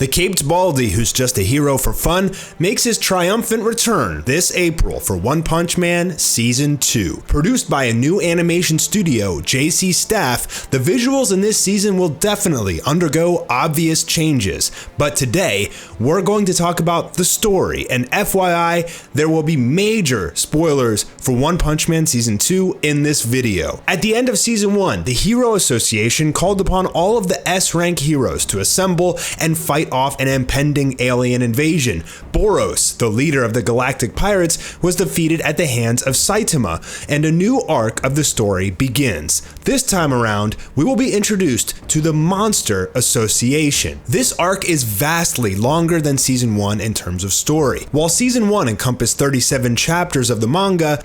The caped baldy, who's just a hero for fun, makes his triumphant return this April for One Punch Man Season 2. Produced by a new animation studio, JC Staff, the visuals in this season will definitely undergo obvious changes. But today, we're going to talk about the story, and FYI, there will be major spoilers for One Punch Man Season 2 in this video. At the end of Season 1, the Hero Association called upon all of the S-rank heroes to assemble and fight off an impending alien invasion. Boros, the leader of the Galactic Pirates, was defeated at the hands of Saitama, and a new arc of the story begins. This time around, we will be introduced to the Monster Association. This arc is vastly longer than Season 1 in terms of story. While Season 1 encompassed 37 chapters of the manga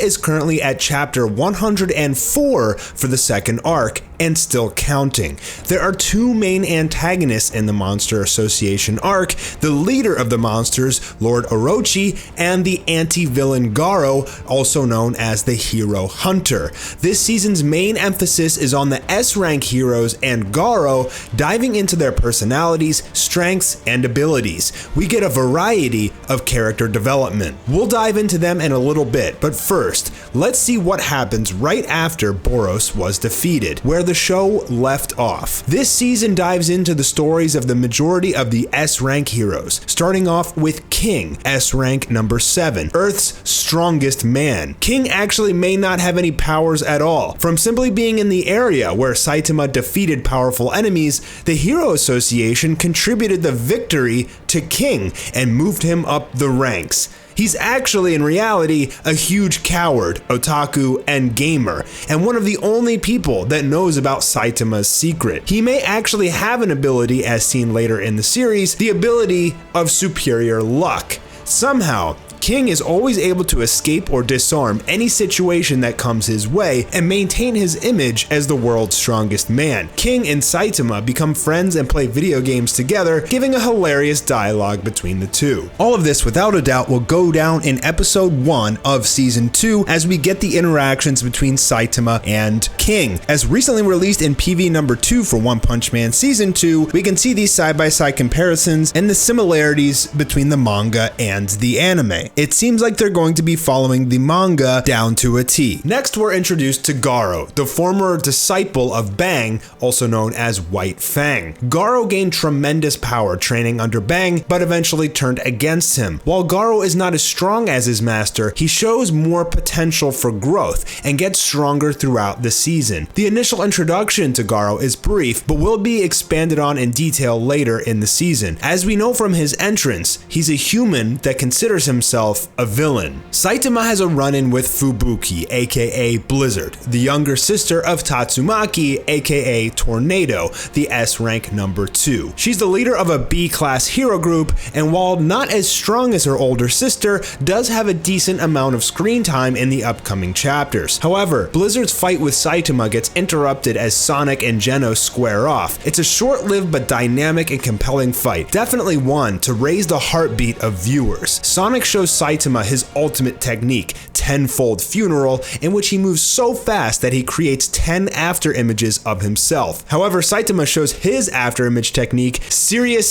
is currently at chapter 104 for the second arc, and still counting. There are two main antagonists in the Monster Association arc, the leader of the monsters, Lord Orochi, and the anti-villain Garou, also known as the Hero Hunter. This season's main emphasis is on the S-rank heroes and Garou, diving into their personalities, strengths, and abilities. We get a variety of character development. We'll dive into them in a little bit, but first, let's see what happens right after Boros was defeated, where the show left off. This season dives into the stories of the majority of the S-rank heroes, starting off with King, S-rank number 7, Earth's strongest man. King actually may not have any powers at all. From simply being in the area where Saitama defeated powerful enemies, the Hero Association contributed the victory to King and moved him up the ranks. He's actually, in reality, a huge coward, otaku, and gamer, and one of the only people that knows about Saitama's secret. He may actually have an ability, as seen later in the series, the ability of superior luck. Somehow, King is always able to escape or disarm any situation that comes his way and maintain his image as the world's strongest man. King and Saitama become friends and play video games together, giving a hilarious dialogue between the two. All of this, without a doubt, will go down in episode 1 of season 2 as we get the interactions between Saitama and King. As recently released in PV number 2 for One Punch Man Season 2, we can see these side-by-side comparisons and the similarities between the manga and the anime. It seems like they're going to be following the manga down to a T. Next, we're introduced to Garou, the former disciple of Bang, also known as White Fang. Garou gained tremendous power training under Bang, but eventually turned against him. While Garou is not as strong as his master, he shows more potential for growth and gets stronger throughout the season. The initial introduction to Garou is brief, but will be expanded on in detail later in the season. As we know from his entrance, he's a human that considers himself a villain. Saitama has a run-in with Fubuki, aka Blizzard, the younger sister of Tatsumaki, aka Tornado, the S-rank number 2. She's the leader of a B-class hero group, and while not as strong as her older sister, does have a decent amount of screen time in the upcoming chapters. However, Blizzard's fight with Saitama gets interrupted as Sonic and Genos square off. It's a short-lived but dynamic and compelling fight, definitely one to raise the heartbeat of viewers. Sonic shows Saitama his ultimate technique, tenfold funeral, in which he moves so fast that he creates 10 after images of himself. However, Saitama shows his after image technique, serious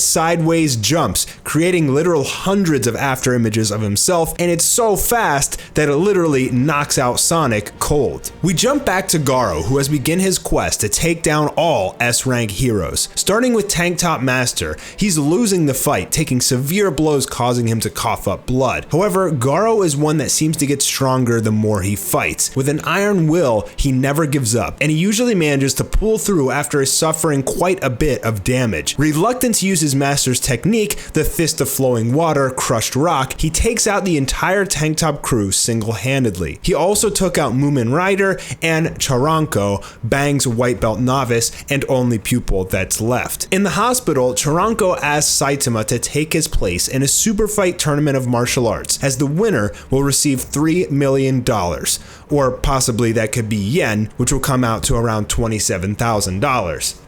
sideways jumps, creating literal hundreds of after images of himself, and it's so fast that it literally knocks out Sonic cold. We jump back to Garou, who has begun his quest to take down all S-rank heroes. Starting with Tank Top Master, he's losing the fight, taking severe blows causing him to cough up blood. However, Garou is one that seems to get stronger the more he fights. With an iron will, he never gives up, and he usually manages to pull through after suffering quite a bit of damage. Reluctant to use his master's technique, the Fist of Flowing Water, Crushed Rock, he takes out the entire Tank Top crew single-handedly. He also took out Moomin Rider and Charanko, Bang's white belt novice and only pupil that's left. In the hospital, Charanko asks Saitama to take his place in a super fight tournament of martial arts, as the winner will receive $3 million. Or possibly that could be yen, which will come out to around $27,000.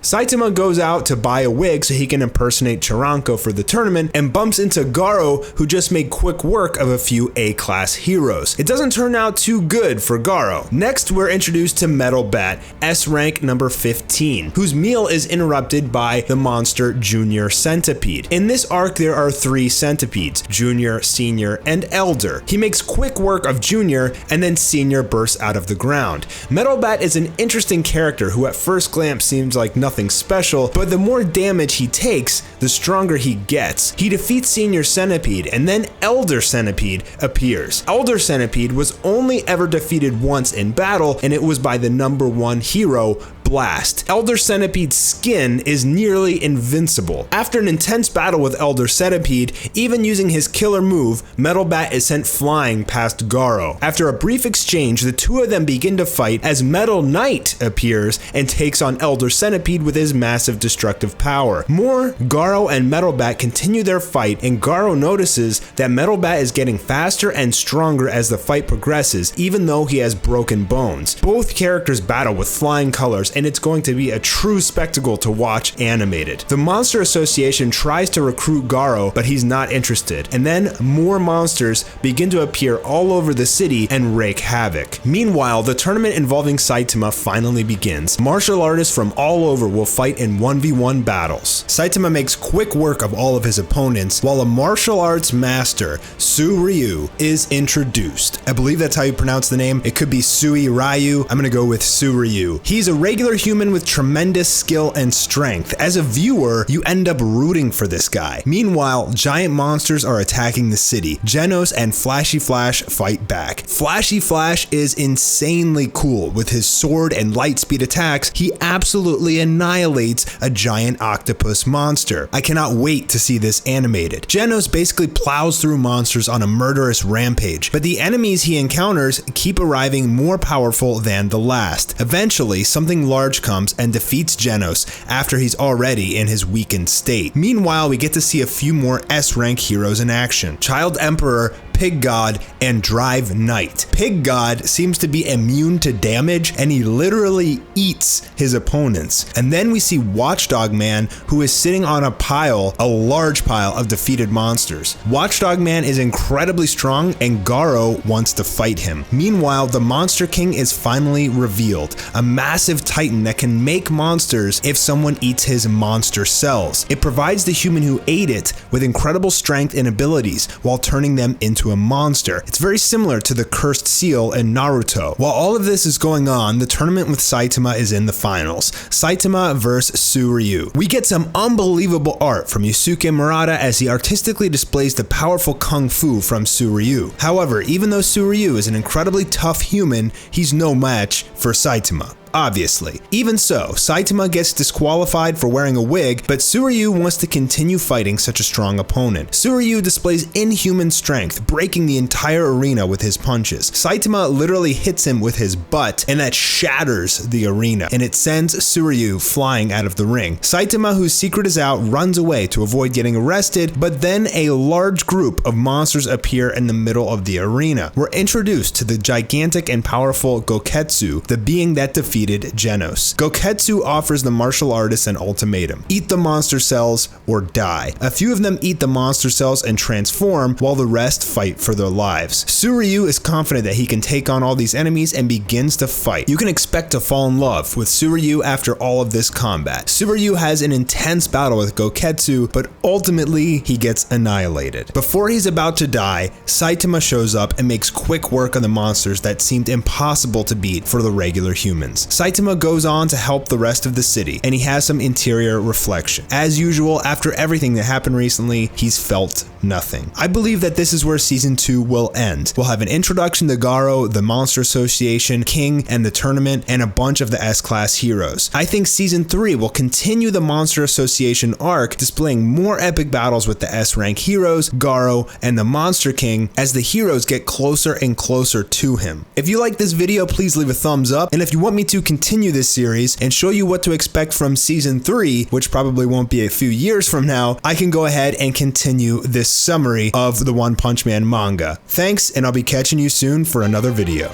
Saitama goes out to buy a wig so he can impersonate Chiranko for the tournament and bumps into Garou, who just made quick work of a few A-class heroes. It doesn't turn out too good for Garou. Next, we're introduced to Metal Bat, S rank number 15, whose meal is interrupted by the monster Junior Centipede. In this arc, there are 3 centipedes, Junior, Senior, and Elder. He makes quick work of Junior, and then Senior bursts out of the ground. Metal Bat is an interesting character who at first glance seems like nothing special, but the more damage he takes, the stronger he gets. He defeats Senior Centipede, and then Elder Centipede appears. Elder Centipede was only ever defeated once in battle, and it was by the number 1 hero, Blast. Elder Centipede's skin is nearly invincible. After an intense battle with Elder Centipede, even using his killer move, Metal Bat is sent flying past Garou. After a brief exchange, the two of them begin to fight as Metal Knight appears and takes on Elder Centipede with his massive destructive power. Garou and Metal Bat continue their fight, and Garou notices that Metal Bat is getting faster and stronger as the fight progresses, even though he has broken bones. Both characters battle with flying colors, and it's going to be a true spectacle to watch animated. The Monster Association tries to recruit Garou, but he's not interested, and then more monsters begin to appear all over the city and wreak havoc. Meanwhile, the tournament involving Saitama finally begins. Martial artists from all over will fight in 1v1 battles. Saitama makes quick work of all of his opponents, while a martial arts master, Su-Ryu, is introduced. I believe that's how you pronounce the name. It could be Sui-Ryu. I'm gonna go with Su-Ryu. He's a regular human with tremendous skill and strength. As a viewer, you end up rooting for this guy. Meanwhile, giant monsters are attacking the city. Genos and Flashy Flash fight back. Flashy Flash is insanely cool. With his sword and light speed attacks, he absolutely annihilates a giant octopus monster. I cannot wait to see this animated. Genos basically plows through monsters on a murderous rampage, but the enemies he encounters keep arriving more powerful than the last. Eventually, something large comes and defeats Genos after he's already in his weakened state. Meanwhile, we get to see a few more S-rank heroes in action. Child Emperor, Pig God, and Drive Knight. Pig God seems to be immune to damage, and he literally eats his opponents. And then we see Watchdog Man, who is sitting on a large pile of defeated monsters. Watchdog Man is incredibly strong, and Garou wants to fight him. Meanwhile, the Monster King is finally revealed, a massive titan that can make monsters if someone eats his monster cells. It provides the human who ate it with incredible strength and abilities while turning them into a monster. It's very similar to the cursed seal in Naruto. While all of this is going on, the tournament with Saitama is in the finals. Saitama vs Su-Ryu. We get some unbelievable art from Yusuke Murata as he artistically displays the powerful kung fu from Su-Ryu. However, even though Su-Ryu is an incredibly tough human, he's no match for Saitama. Obviously. Even so, Saitama gets disqualified for wearing a wig, but Su-Ryu wants to continue fighting such a strong opponent. Su-Ryu displays inhuman strength, breaking the entire arena with his punches. Saitama literally hits him with his butt, and that shatters the arena, and it sends Su-Ryu flying out of the ring. Saitama, whose secret is out, runs away to avoid getting arrested, but then a large group of monsters appear in the middle of the arena. We're introduced to the gigantic and powerful Goketsu, the being that defeated Genos. Goketsu offers the martial artists an ultimatum: eat the monster cells or die. A few of them eat the monster cells and transform, while the rest fight for their lives. Su-Ryu is confident that he can take on all these enemies and begins to fight. You can expect to fall in love with Su-Ryu after all of this combat. Su-Ryu has an intense battle with Goketsu, but ultimately he gets annihilated. Before he's about to die, Saitama shows up and makes quick work on the monsters that seemed impossible to beat for the regular humans. Saitama goes on to help the rest of the city, and he has some interior reflection. As usual, after everything that happened recently, he's felt nothing. I believe that this is where Season 2 will end. We'll have an introduction to Garou, the Monster Association, King, and the tournament, and a bunch of the S-Class heroes. I think Season 3 will continue the Monster Association arc, displaying more epic battles with the S-rank heroes, Garou, and the Monster King, as the heroes get closer and closer to him. If you like this video, please leave a thumbs up, and if you want me to continue this series and show you what to expect from season 3, which probably won't be a few years from now, I can go ahead and continue this summary of the One Punch Man manga. Thanks, and I'll be catching you soon for another video.